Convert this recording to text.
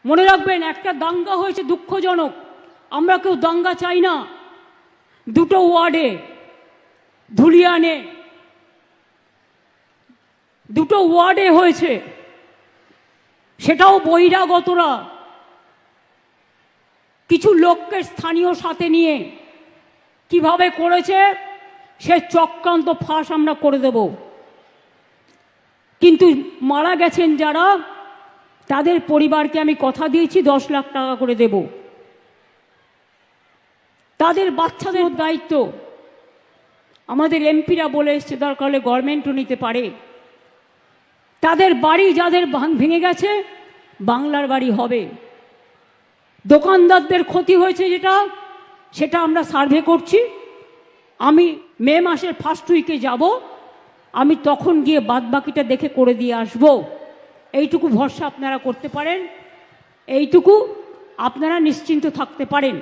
মনে রাখবেন, একটা দাঙ্গা হয়েছে দুঃখজনক, আমরা কেউ দাঙ্গা চাই না। দুটো ওয়ার্ডে ধুলিয়ানে দুটো ওয়ার্ডে হয়েছে, সেটাও বহিরাগতরা কিছু লোককে স্থানীয় সাথে নিয়ে কিভাবে করেছে সে চক্রান্ত ফাঁস আমরা করে দেব। কিন্তু মারা গেছেন যারা, তাদের পরিবারকে আমি কথা দিয়েছি 10 লাখ টাকা করে দেব। তাদের বাচ্চাদের দায়িত্ব আমাদের এমপিরা বলে এসছে, দরকার হলে গভর্নমেন্টও নিতে পারে। তাদের বাড়ি যাদের ভেঙে গেছে, বাংলার বাড়ি হবে। দোকানদারদের ক্ষতি হয়েছে সেটা আমরা সার্ভে করছি। আমি মে মাসের ফার্স্ট উইকে যাব, আমি তখন গিয়ে বাদবাকিটা দেখে করে দিয়ে আসব। এইটুকু ভরসা আপনারা করতে পারেন, এইটুকু আপনারা নিশ্চিন্ত থাকতে পারেন।